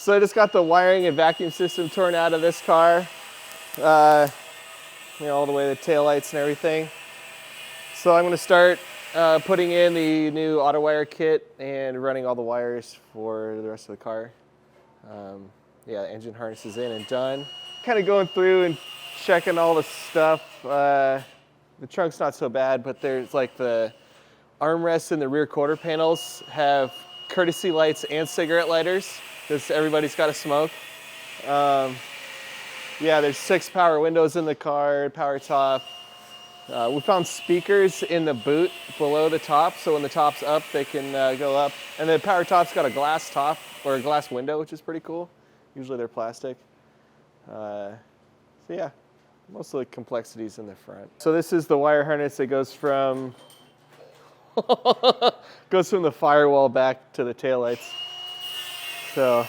So I just got the wiring and vacuum system torn out of this car. All the way to the taillights and everything. So I'm gonna start putting in the new auto wire kit and running all the wires for the rest of the car. Engine harness is in and done. Kind of going through and checking all the stuff. The trunk's not so bad, but there's like the armrests and the rear quarter panels have courtesy lights and cigarette lighters because everybody's got to smoke. There's 6 power windows in the car, power top. We found speakers in the boot below the top, so when the top's up, they can go up. And the power top's got a glass top or a glass window, which is pretty cool. Usually they're plastic. Most of the complexities in the front. So this is the wire harness that goes from the firewall back to the taillights. So,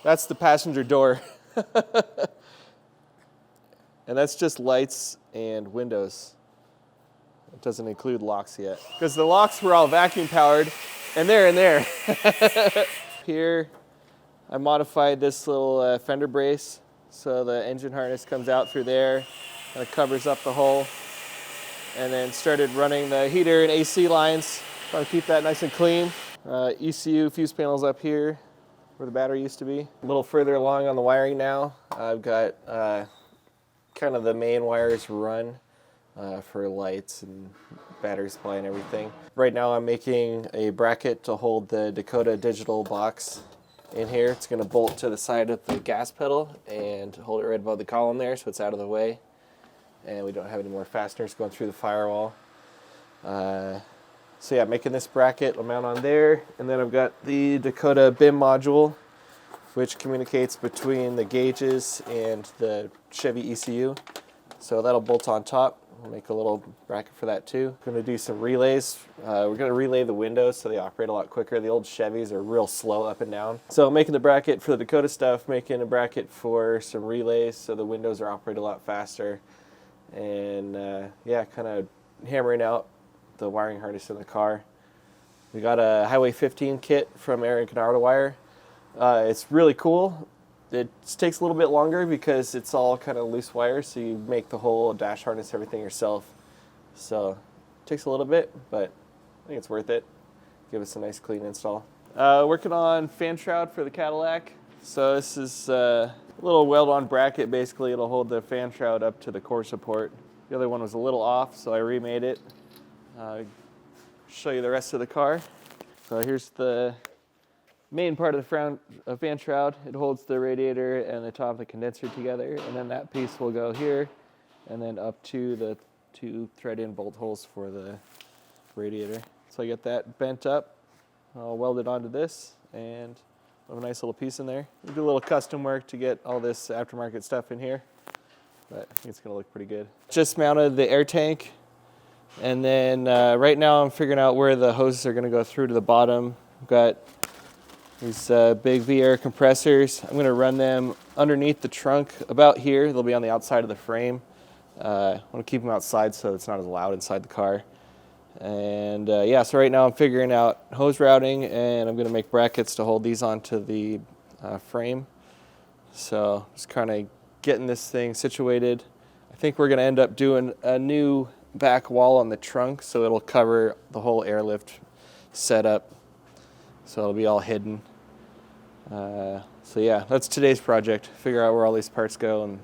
that's the passenger door. And that's just lights and windows. It doesn't include locks yet. Because the locks were all vacuum powered, and they're in there. Here, I modified this little fender brace. So the engine harness comes out through there, and it covers up the hole. And then started running the heater and AC lines. Trying to keep that nice and clean. ECU fuse panels up here, where the battery used to be. A little further along on the wiring now. I've got kind of the main wires run for lights and battery supply and everything. Right now I'm making a bracket to hold the Dakota digital box in here. It's going to bolt to the side of the gas pedal and hold it right above the column there so it's out of the way. And we don't have any more fasteners going through the firewall. Making this bracket, I'll mount on there. And then I've got the Dakota BIM module, which communicates between the gauges and the Chevy ECU. So that'll bolt on top. We'll make a little bracket for that too. Going to do some relays. We're going to relay the windows so they operate a lot quicker. The old Chevys are real slow up and down. So making the bracket for the Dakota stuff, making a bracket for some relays so the windows are operate a lot faster. And kind of hammering out the wiring harness in the car. We got a Highway 15 kit from Eldorado wire. It's really cool. It takes a little bit longer because it's all kind of loose wires, so you make the whole dash harness, everything yourself. So it takes a little bit, but I think it's worth it. Give us a nice clean install. Working on fan shroud for the Cadillac. So this is a little weld-on bracket. Basically, it'll hold the fan shroud up to the core support. The other one was a little off, so I remade it. Show you the rest of the car. So here's the main part of the fan shroud. It holds the radiator and the top of the condenser together, and then that piece will go here and then up to the 2 thread-in bolt holes for the radiator. So I get that bent up. I'll weld it onto this and have a nice little piece in there. We do a little custom work to get all this aftermarket stuff in here, but I think it's gonna look pretty good. Just mounted the air tank, and then right now I'm figuring out where the hoses are gonna go through to the bottom. I've got these big V-air compressors. I'm going to run them underneath the trunk about here. They'll be on the outside of the frame. I want to keep them outside so it's not as loud inside the car. And so right now I'm figuring out hose routing, and I'm going to make brackets to hold these onto the frame. So just kind of getting this thing situated. I think we're going to end up doing a new back wall on the trunk so it'll cover the whole airlift setup. So it'll be all hidden. That's today's project. Figure out where all these parts go and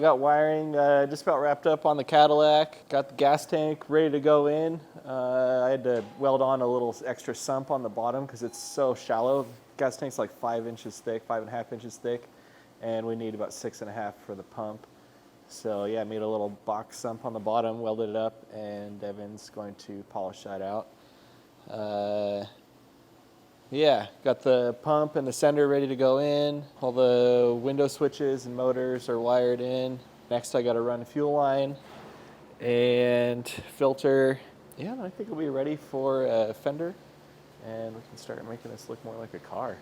I got wiring just about wrapped up on the Cadillac. Got the gas tank ready to go in. I had to weld on a little extra sump on the bottom because it's so shallow. Gas tank's like 5 inches thick, 5.5 inches thick, and we need about 6.5 for the pump. So yeah, I made a little box sump on the bottom, welded it up, and Evan's going to polish that out. Yeah, got the pump and the sender ready to go in. All the window switches and motors are wired in. Next I got to run a fuel line and filter. Yeah, I think we'll be ready for a fender, and we can start making this look more like a car.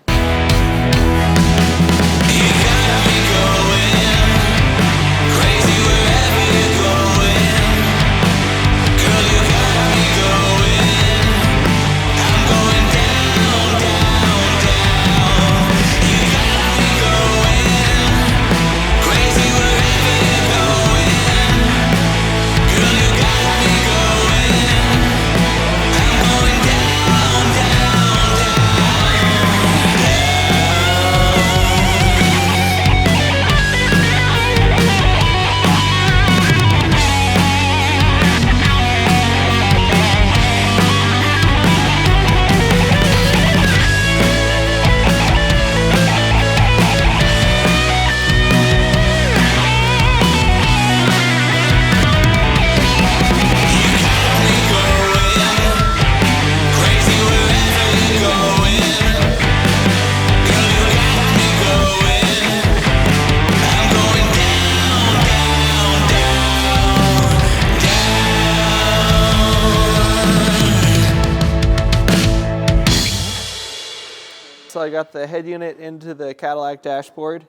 So I got the head unit into the Cadillac dashboard.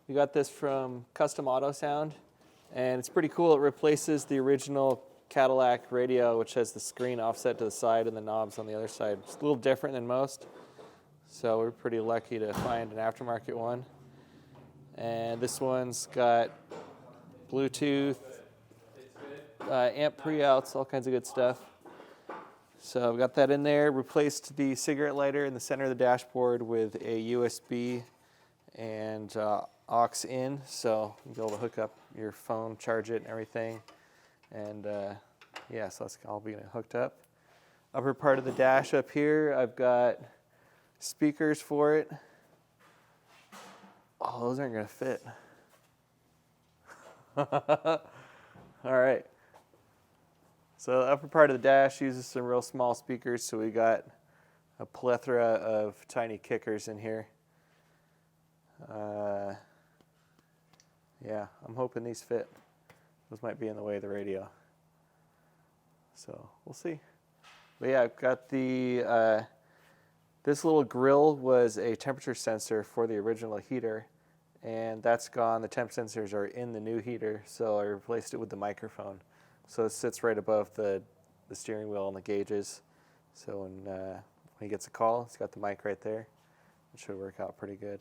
We got this from Custom Auto Sound, and it's pretty cool. It replaces the original Cadillac radio, which has the screen offset to the side and the knobs on the other side. It's a little different than most, so we're pretty lucky to find an aftermarket one. And this one's got Bluetooth, amp pre-outs, all kinds of good stuff. So I've got that in there, replaced the cigarette lighter in the center of the dashboard with a USB and aux in, so you'll be able to hook up your phone, charge it and everything. And yeah, so that's all being hooked up. Upper part of the dash up here, I've got speakers for it. Oh, those aren't gonna fit. All right. So the upper part of the dash uses some real small speakers, so we got a plethora of tiny kickers in here. Yeah, I'm hoping these fit. Those might be in the way of the radio. So we'll see. But yeah, I've got the, this little grill was a temperature sensor for the original heater, and that's gone. The temp sensors are in the new heater, so I replaced it with the microphone. So it sits right above the steering wheel and the gauges. So when he gets a call, it's got the mic right there. It should work out pretty good.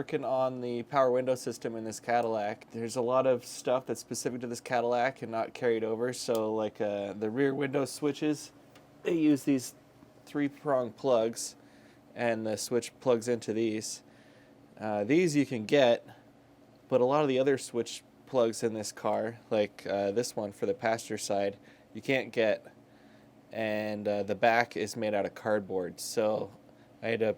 working on the power window system in this Cadillac. There's a lot of stuff that's specific to this Cadillac and not carried over. So like the rear window switches, they use these 3-prong plugs, and the switch plugs into these. These you can get, but a lot of the other switch plugs in this car, like this one for the passenger side, you can't get. And the back is made out of cardboard. So I had to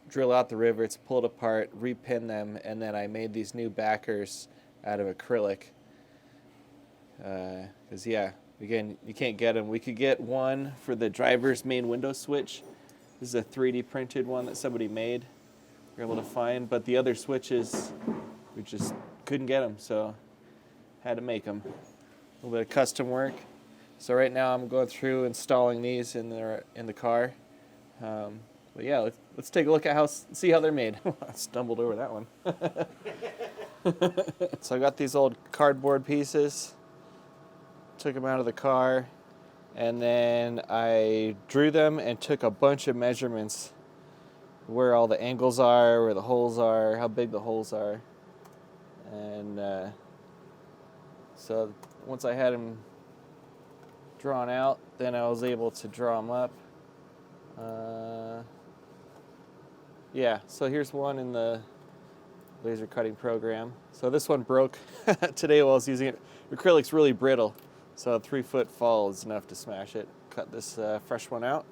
drill out the rivets, pull it apart, repin them, and then I made these new backers out of acrylic. Because, yeah, again, you can't get them. We could get one for the driver's main window switch. This is a 3D printed one that somebody made. We were able to find, but the other switches, we just couldn't get them, so had to make them. A little bit of custom work. So right now I'm going through installing these in the car. But yeah, let's take a look at see how they're made. I stumbled over that one. So I got these old cardboard pieces, took them out of the car, and then I drew them and took a bunch of measurements, where all the angles are, where the holes are, how big the holes are. And so once I had them drawn out, then I was able to draw them up. Yeah, so here's one in the laser cutting program. So this one broke today while I was using it. Acrylic's really brittle, so a 3-foot fall is enough to smash it. Cut this fresh one out.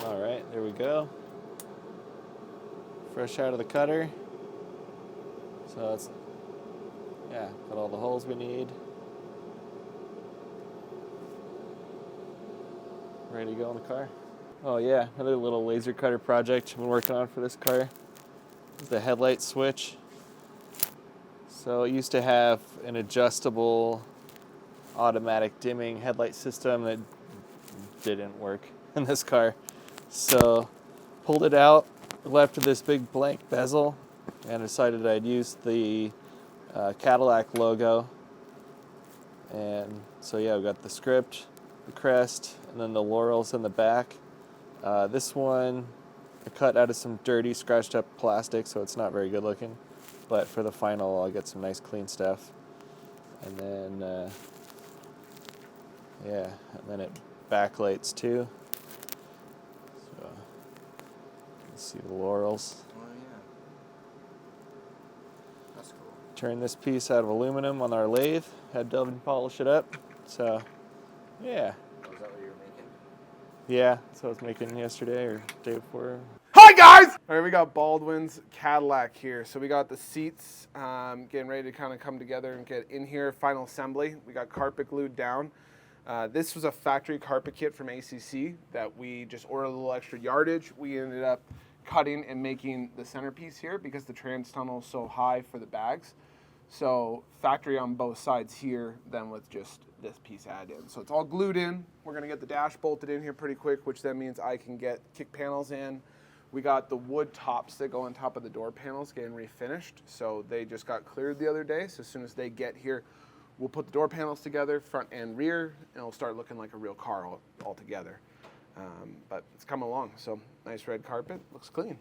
All right, there we go. Fresh out of the cutter. So it's, yeah, got all the holes we need. Ready to go in the car. Oh yeah, another little laser cutter project I've been working on for this car. This is the headlight switch. So it used to have an adjustable automatic dimming headlight system that didn't work in this car. So pulled it out, left with this big blank bezel, and decided I'd use the Cadillac logo. And so yeah, we got the script, the crest, and then the laurels in the back. This one I cut out of some dirty, scratched up plastic, so it's not very good looking. But for the final, I'll get some nice clean stuff. And then, yeah, and then it backlights too. So, you can see the laurels. Oh yeah. That's cool. Turn this piece out of aluminum on our lathe. Had Delvin polish it up. So, yeah. Oh, is that what you were making? Yeah, that's what I was making yesterday or day before. Hi guys! All right, we got Baldwin's Cadillac here. So we got the seats getting ready to kind of come together and get in here, final assembly. We got carpet glued down. This was a factory carpet kit from ACC that we just ordered a little extra yardage. We ended up cutting and making the centerpiece here because the trans tunnel is so high for the bags. So factory on both sides here, then with just this piece added in. So it's all glued in. We're gonna get the dash bolted in here pretty quick, which then means I can get kick panels in. We got the wood tops that go on top of the door panels getting refinished. So they just got cleared the other day. So as soon as they get here, we'll put the door panels together, front and rear, and it'll start looking like a real car all together. But it's coming along. So nice red carpet, looks clean.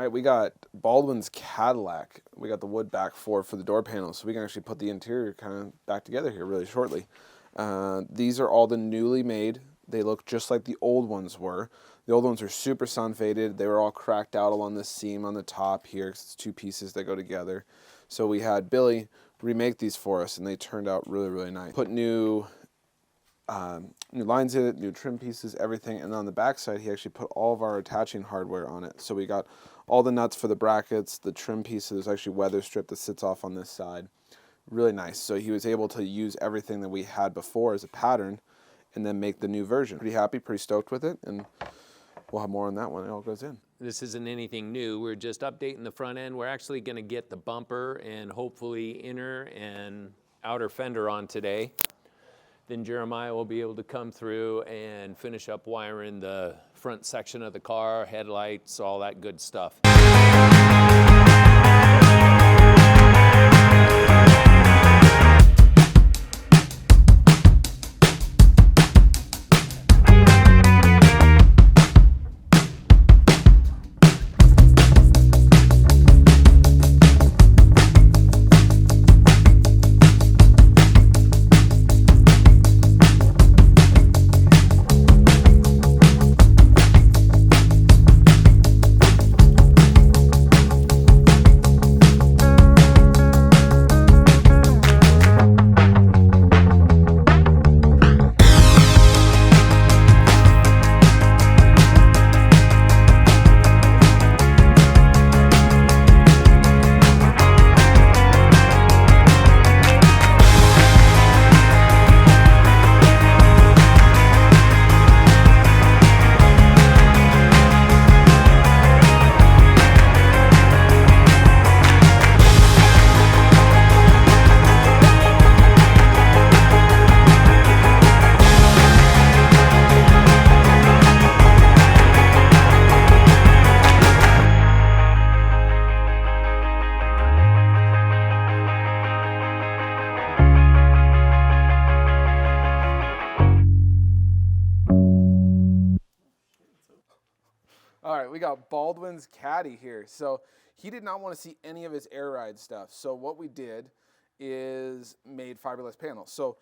We got Baldwin's Cadillac. We got the wood back for the door panels, so we can actually put the interior kind of back together here really shortly. These are all the newly made. They look just like the old ones were. The old ones are super sun faded. They were all cracked out along the seam on the top here because it's two pieces that go together. So we had Billy remake these for us, and they turned out really, really nice. Put new lines in it, new trim pieces, everything, and on the back side he actually put all of our attaching hardware on it. So we got all the nuts for the brackets, the trim pieces. There's actually weather strip that sits off on this side. Really nice. So he was able to use everything that we had before as a pattern and then make the new version. Pretty happy, pretty stoked with it, and we'll have more on that when it all goes in. This isn't anything new. We're just updating the front end. We're actually going to get the bumper and hopefully inner and outer fender on today. Then Jeremiah will be able to come through and finish up wiring the front section of the car, headlights, all that good stuff. All right, we got Baldwin's Caddy here. So he did not want to see any of his air ride stuff. So what we did is made fiberglass panels. So,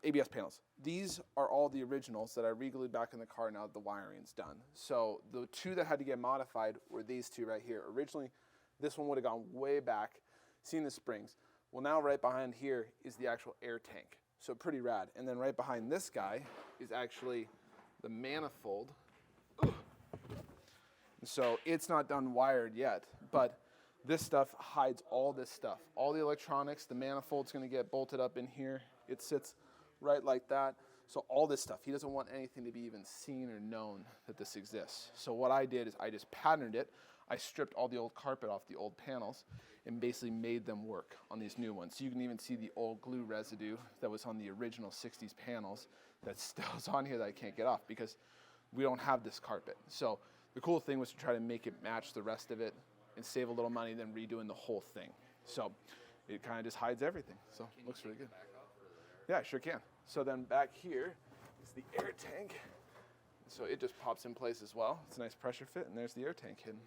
ABS panels. These are all the originals that I reglued back in the car now that the wiring's done. So the two that had to get modified were these two right here. Originally, this one would have gone way back, seen the springs. Well, now right behind here is the actual air tank. So pretty rad. And then right behind this guy is actually the manifold. So it's not done wired yet, but this stuff hides all this stuff. All the electronics, the manifold's gonna get bolted up in here. It sits right like that. So all this stuff, he doesn't want anything to be even seen or known that this exists. So what I did is I just patterned it. I stripped all the old carpet off the old panels and basically made them work on these new ones. So you can even see the old glue residue that was on the original 60s panels that still is on here that I can't get off, because we don't have this carpet. So the cool thing was to try to make it match the rest of it and save a little money than redoing the whole thing. So it kind of just hides everything. So it looks really good. Yeah, sure can. So then back here is the air tank. So it just pops in place as well. It's a nice pressure fit, and there's the air tank hidden.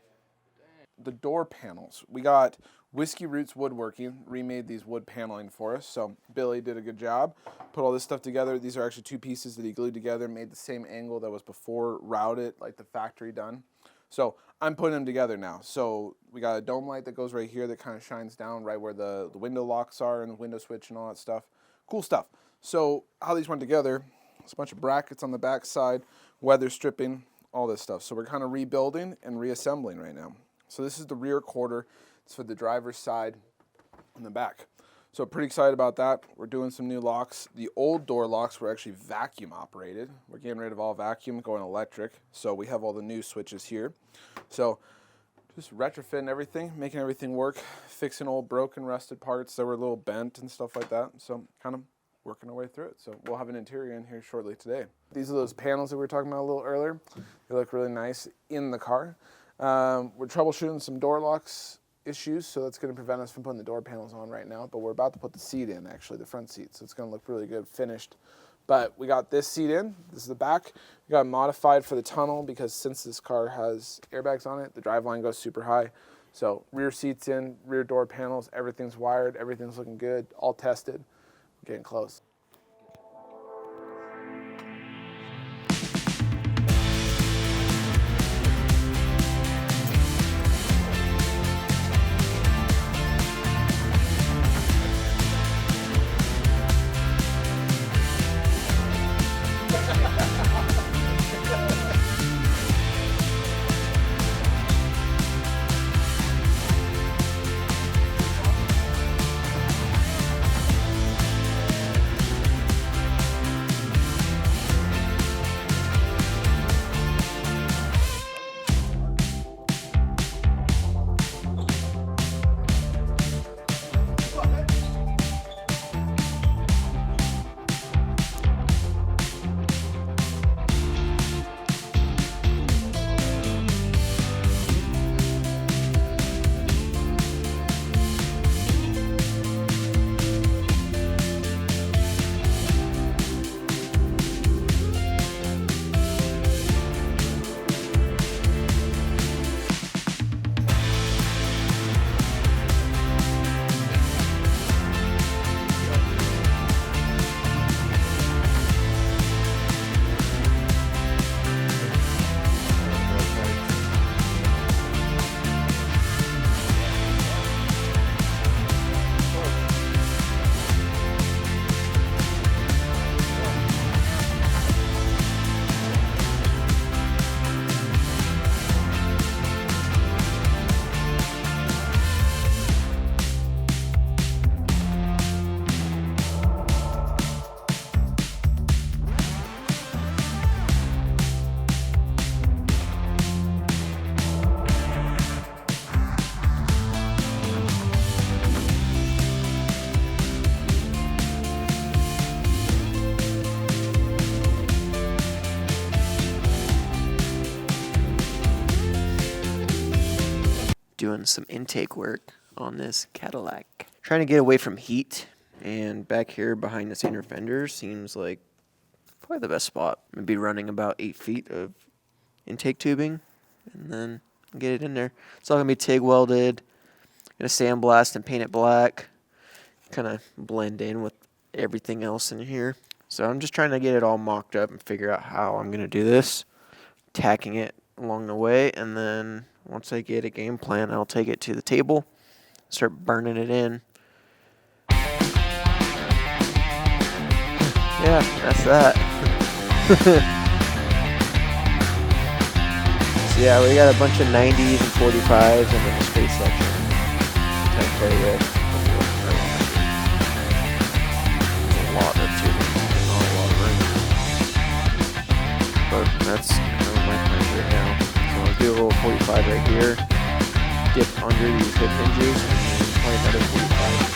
The door panels. We got Whiskey Roots Woodworking, remade these wood paneling for us. So Billy did a good job. Put all this stuff together. These are actually 2 pieces that he glued together, made the same angle that was before, routed like the factory done. So I'm putting them together now. So we got a dome light that goes right here that kind of shines down right where the window locks are and the window switch and all that stuff. Cool stuff. So how these went together, it's a bunch of brackets on the back side, weather stripping, all this stuff. So we're kind of rebuilding and reassembling right now. So this is the rear quarter. It's for the driver's side and the back. So pretty excited about that. We're doing some new locks. The old door locks were actually vacuum operated. We're getting rid of all vacuum, going electric. So we have all the new switches here. So just retrofitting everything, making everything work, fixing old broken, rusted parts that were a little bent and stuff like that. So kind of working our way through it. So we'll have an interior in here shortly today. These are those panels that we were talking about a little earlier. They look really nice in the car. We're troubleshooting some door locks issues, so that's going to prevent us from putting the door panels on right now, but we're about to put the seat in, actually, the front seat, so it's going to look really good finished. But we got this seat in. This is the back. We got it modified for the tunnel because since this car has airbags on it, the driveline goes super high. So rear seats in, rear door panels, everything's wired, everything's looking good, all tested. We're getting close. Doing some intake work on this Cadillac. Trying to get away from heat, and back here behind this inner fender seems like probably the best spot. Maybe running about 8 feet of intake tubing, and then get it in there. It's all gonna be TIG welded. Gonna sandblast and paint it black. Kind of blend in with everything else in here. So I'm just trying to get it all mocked up and figure out how I'm gonna do this. Tacking it along the way, and then once I get a game plan, I'll take it to the table, start burning it in. Yeah, that's that. So yeah, we got a bunch of 90s and 45s and then the space section to play with. A lot of tubing, not a lot of room. But that's kind of my plan right now. So I'll do a little 45 right here, dip under these hip hinges, and then probably another 45.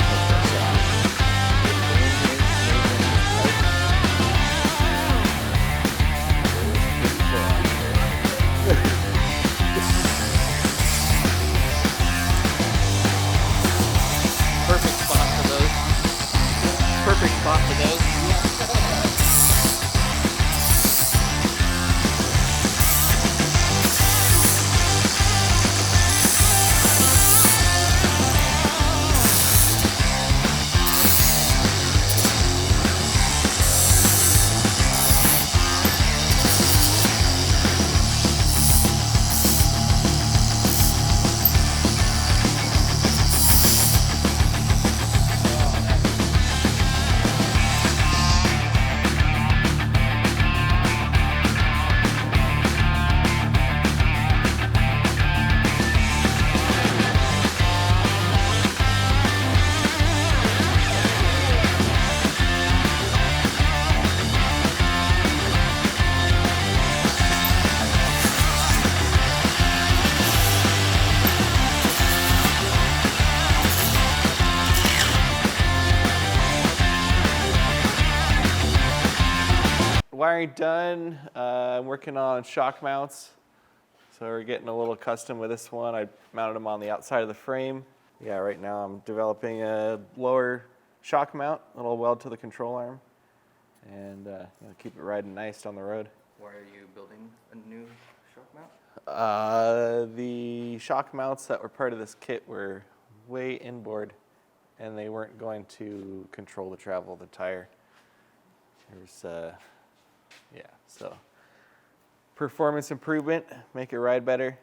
Wiring done. I'm working on shock mounts. So we're getting a little custom with this one. I mounted them on the outside of the frame. Yeah, right now I'm developing a lower shock mount that'll weld to the control arm and keep it riding nice on the road. Why are you building a new shock mount? The shock mounts that were part of this kit were way inboard and they weren't going to control the travel of the tire. There's so performance improvement, make it ride better.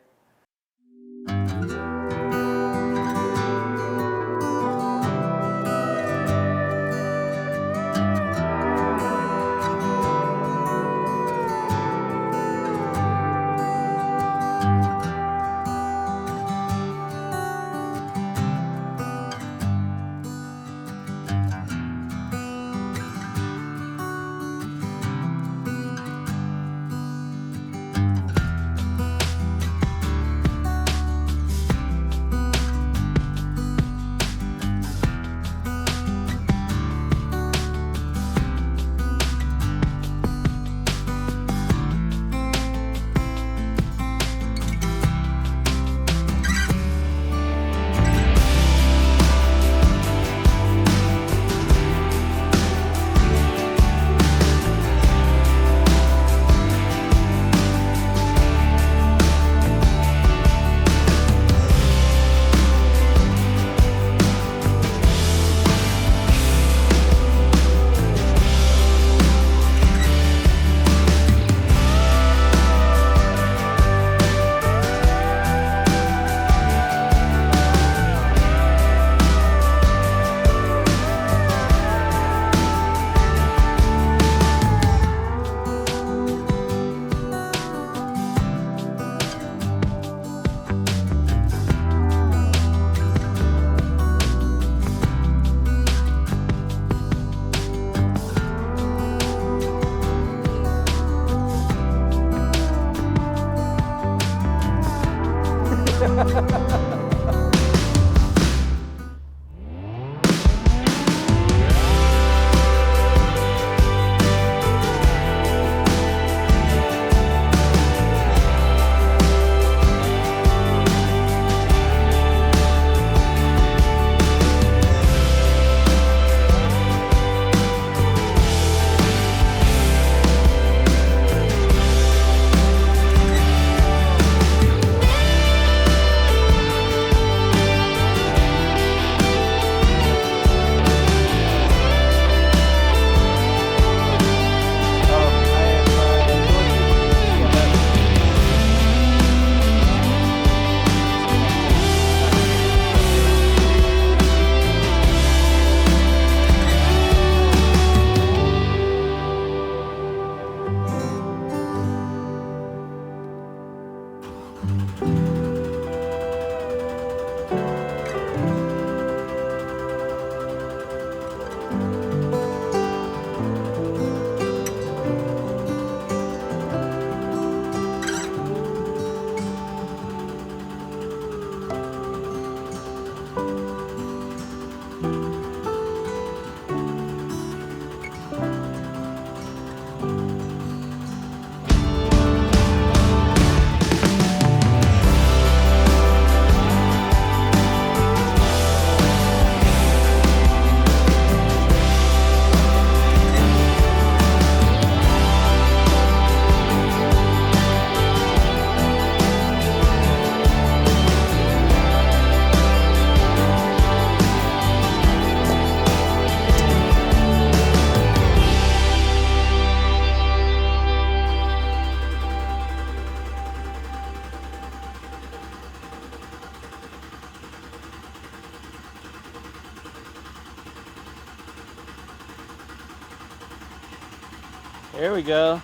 There we go.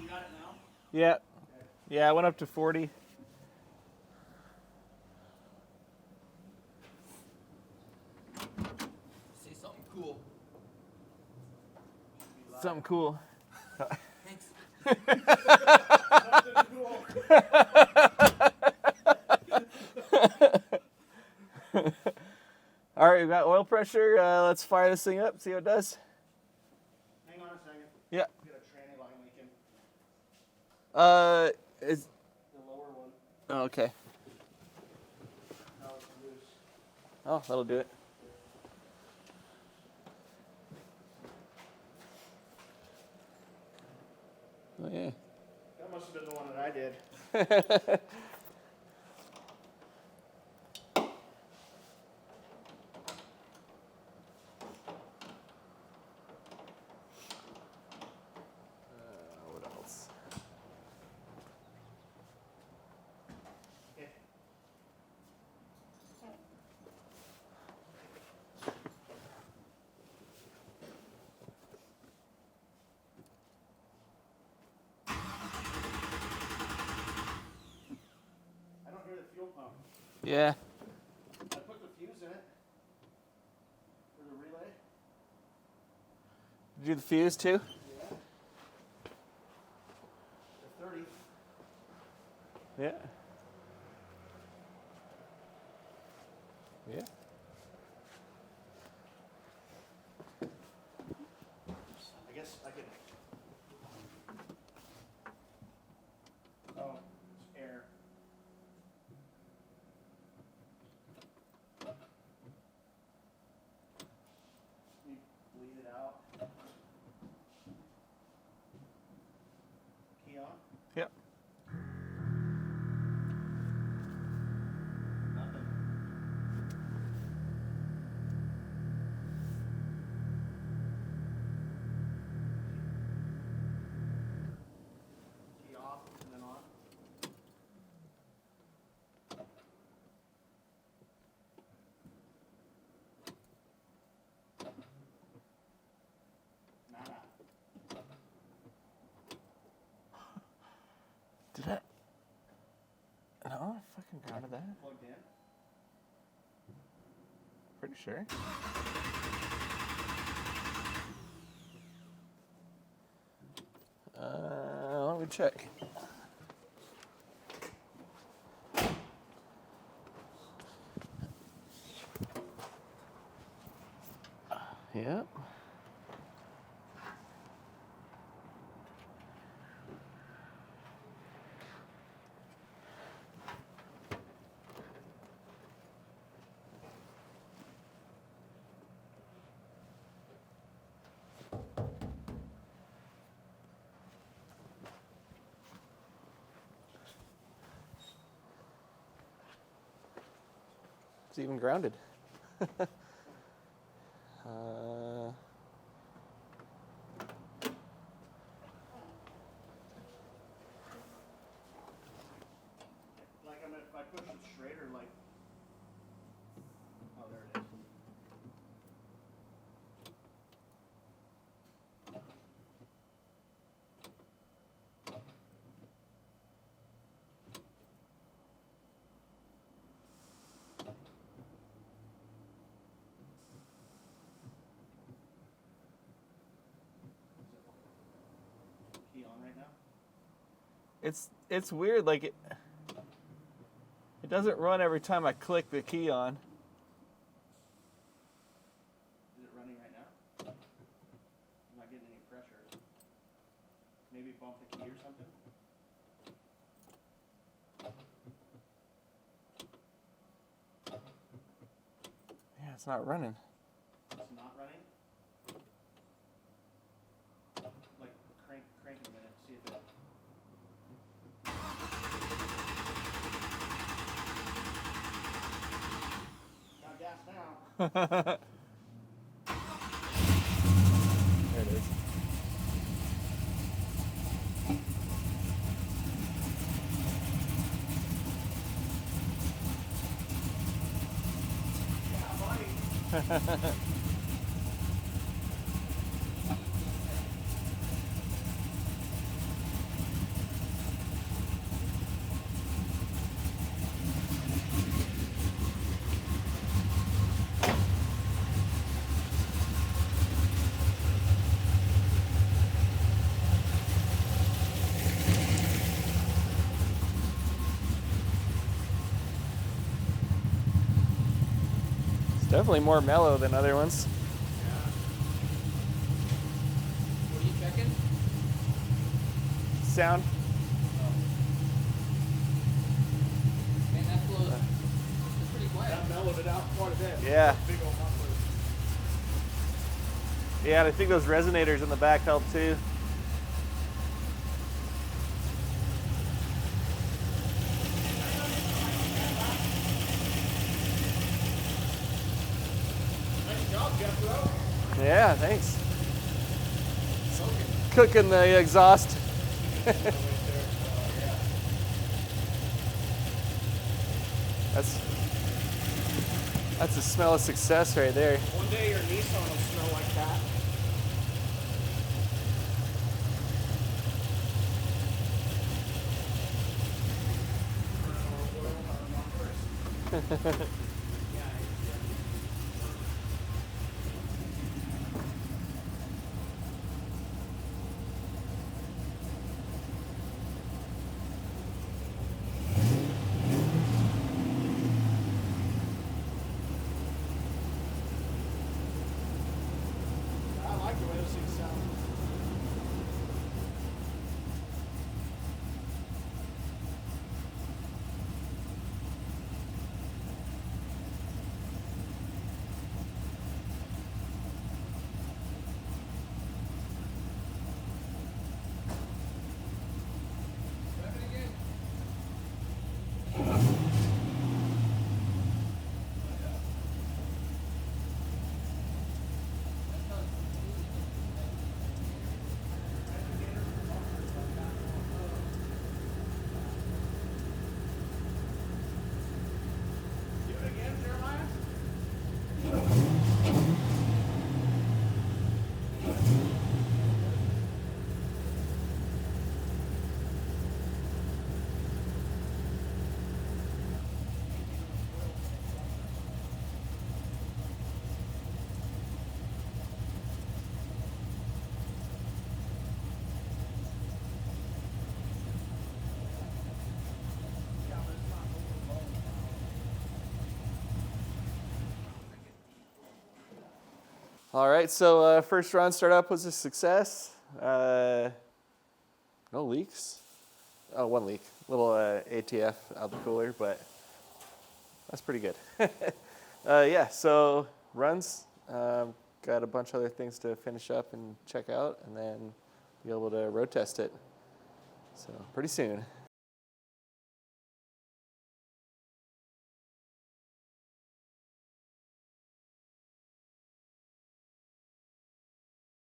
You got it now? Yeah. Yeah, I went up to 40. See something cool. Something cool. All right, we've got oil pressure. Let's fire this thing up, see what it does. Hang on a second. Yeah. Get a tranny line leaking. Is The lower one. oh, okay. Now it's loose. Oh, that'll do it. Oh yeah. That must have been the one that I did. What else? Okay. I don't hear the fuel pump. Yeah. I put the fuse in it for the relay. Did you do the fuse too? Yeah. The 30. Yeah. Yeah. I guess I could. Oh, it's air. You bleed it out. Key on? Yep. Nothing. Key off and then on. Nada. Did I? No, I fucking grounded that. Plugged in. Pretty sure. Let me check. Yep. It's even grounded. Like if I push it straight or like. Oh, there it is. Key on right now? It's weird, like it doesn't run every time I click the key on. Is it running right now? I'm not getting any pressure. Maybe bump the key or something? Yeah, it's not running. It's not running? Like crank a minute, see if it. Got gas now. There it is. Definitely more mellow than other ones. What are you checking? Sound. Man, that flows pretty quiet. That mellowed it out quite a bit. Yeah. Big old muffler. Yeah, and I think those resonators in the back help too. Nice job, Jethro. Yeah, thanks. Cooking the exhaust. That's a smell of success right there. One day your Nissan will smell like that. I like the way those things sound. Do it again, Jeremiah. All right, so first run startup was a success. No leaks. Oh, one leak. Little ATF out the cooler, but that's pretty good. Yeah, so runs. Got a bunch of other things to finish up and check out, and then be able to road test it. So pretty soon.